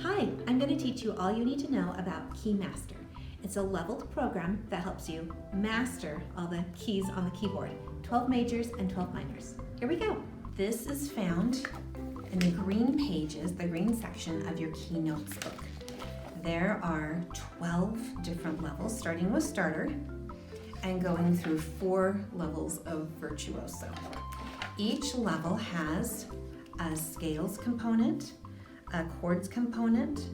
Hi, I'm going to teach you all you need to know about KeyMaster. It's a leveled program that helps you master all the keys on the keyboard, 12 majors and 12 minors. Here we go. This is found in the green pages, the green section of your key notes book. There are 12 different levels, starting with starter and going through 4 levels of virtuoso. Each level has a scales component, a chords component,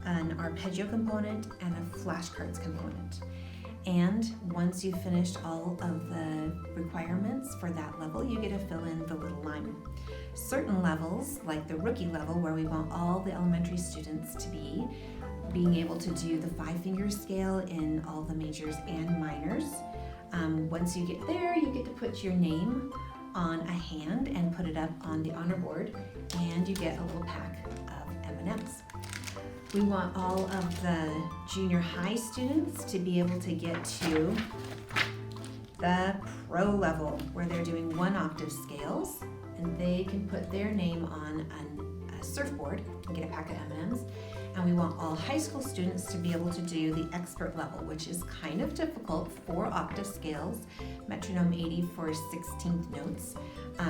an arpeggio component, and a flashcards component. And once you've finished all of the requirements for that level, you get to fill in the little line. Certain levels, like the rookie level, where we want all the elementary students to be being able to do the 5-finger scale in all the majors and minors. Once you get there, you get to put your name on a hand and put it up on the honor board, and you get a little pack of M&Ms. We want all of the junior high students to be able to get to the pro level, where they're doing 1-octave scales, and they can put their name on a surfboard and get a pack of M&Ms. And we want all high school students to be able to do the expert level, which is kind of difficult, 4-octave scales, metronome 80 for 16th notes,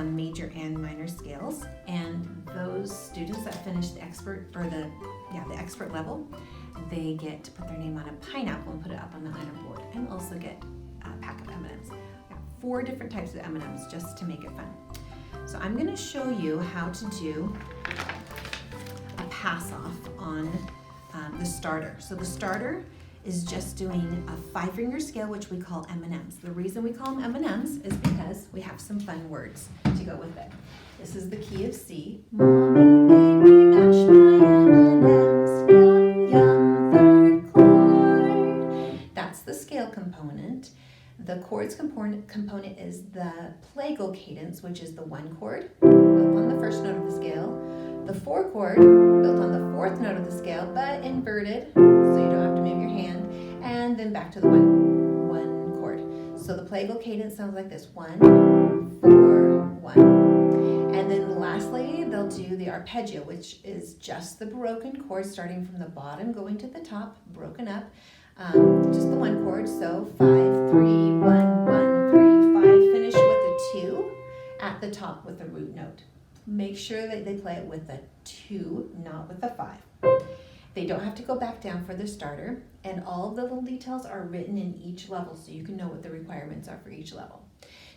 major and minor scales. And those students that finish the expert, or the expert level, they get to put their name on a pineapple and put it up on the honor board, and also get a pack of M&Ms. 4 different types of M&Ms just to make it fun. So I'm going to show you how to do a pass off on the starter. So the starter is just doing a 5-finger scale, which we call M&Ms. The reason we call them M&Ms is because we have some fun words to go with it. This is the key of C. Mommy, baby, mash my M&Ms, yum, yum, 3rd chord. That's the scale component. The chords component is the plagal cadence, which is the 1 chord built on the 1st note of the scale. The 4 chord built on the 4th note of the scale, but inverted, so you don't have to move your hand, and then back to the 1 chord. So the plagal cadence sounds like this: 1, 4, 1. And then lastly, they'll do the arpeggio, which is just the broken chord starting from the bottom going to the top, broken up. Just the 1 chord, so 5, 3, 1, 1, 3, 5. Finish with a 2 at the top with the root note. Make sure that they play it with a 2, not with a 5. They don't have to go back down for the starter, and all of the little details are written in each level so you can know what the requirements are for each level.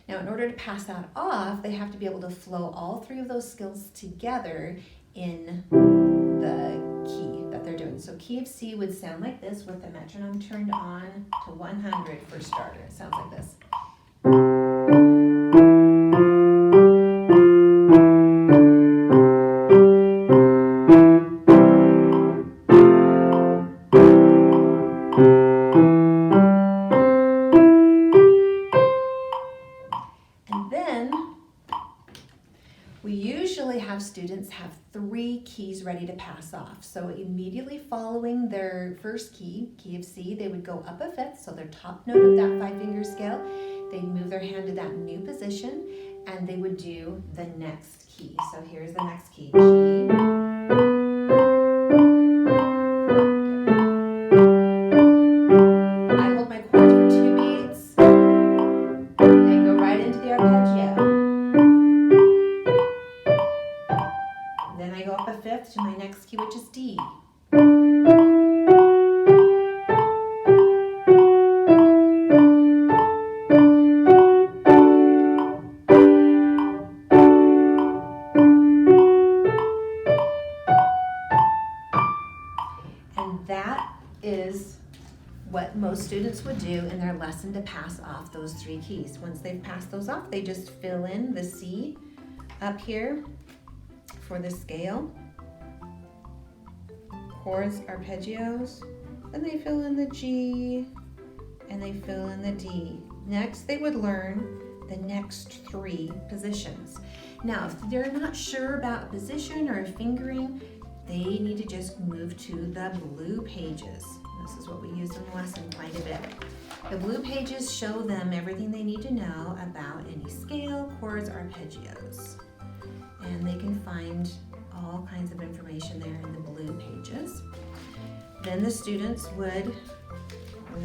Now, in order to pass that off, they have to be able to flow all 3 of those skills together in the key that they're doing. So key of C would sound like this with the metronome turned on to 100 for starter. It sounds like this. And then we usually have students have 3 keys ready to pass off. So immediately following their first key, key of C, they would go up a 5th, so their top note of that 5-finger scale. They'd move their hand to that new position, and they would do the next key. So here's the next key, G. I hold my chords for 2 beats and go right into the arpeggio. Then I go up a 5th to my next key, which is D. And that is what most students would do in their lesson to pass off those 3 keys. Once they've passed those off, they just fill in the C up here for the scale, chords, arpeggios, and they fill in the G, and they fill in the D. Next, they would learn the next 3 positions. Now, if they're not sure about a position or a fingering, they need to just move to the blue pages. This is what we use in the lesson quite a bit. The blue pages show them everything they need to know about any scale, chords, arpeggios. And they can find all kinds of information there in the blue pages. Then the students would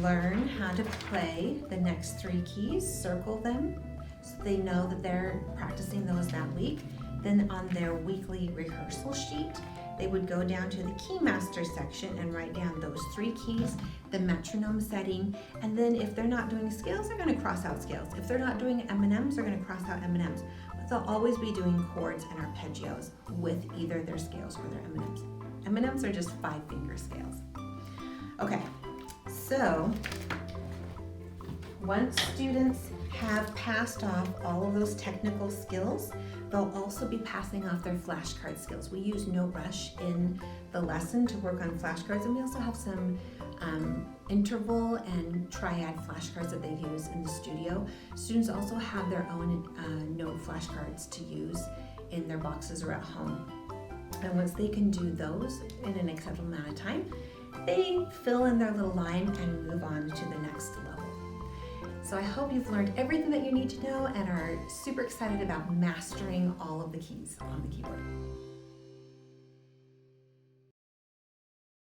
learn how to play the next 3 keys, circle them so they know that they're practicing those that week. Then on their weekly rehearsal sheet, they would go down to the key master section and write down those 3 keys, the metronome setting, and then if they're not doing scales, they're going to cross out scales. If they're not doing M&Ms, they're going to cross out M&Ms. But they'll always be doing chords and arpeggios with either their scales or their M&Ms. M&Ms are just 5-finger scales. Okay, so once students have passed off all of those technical skills, they'll also be passing off their flashcard skills. We use No Rush in the lesson to work on flashcards, and we also have some interval and triad flashcards that they use in the studio. Students also have their own note flashcards to use in their boxes or at home. And once they can do those in an acceptable amount of time, they fill in their little line and move on to the next level. So I hope you've learned everything that you need to know and are super excited about mastering all of the keys on the keyboard.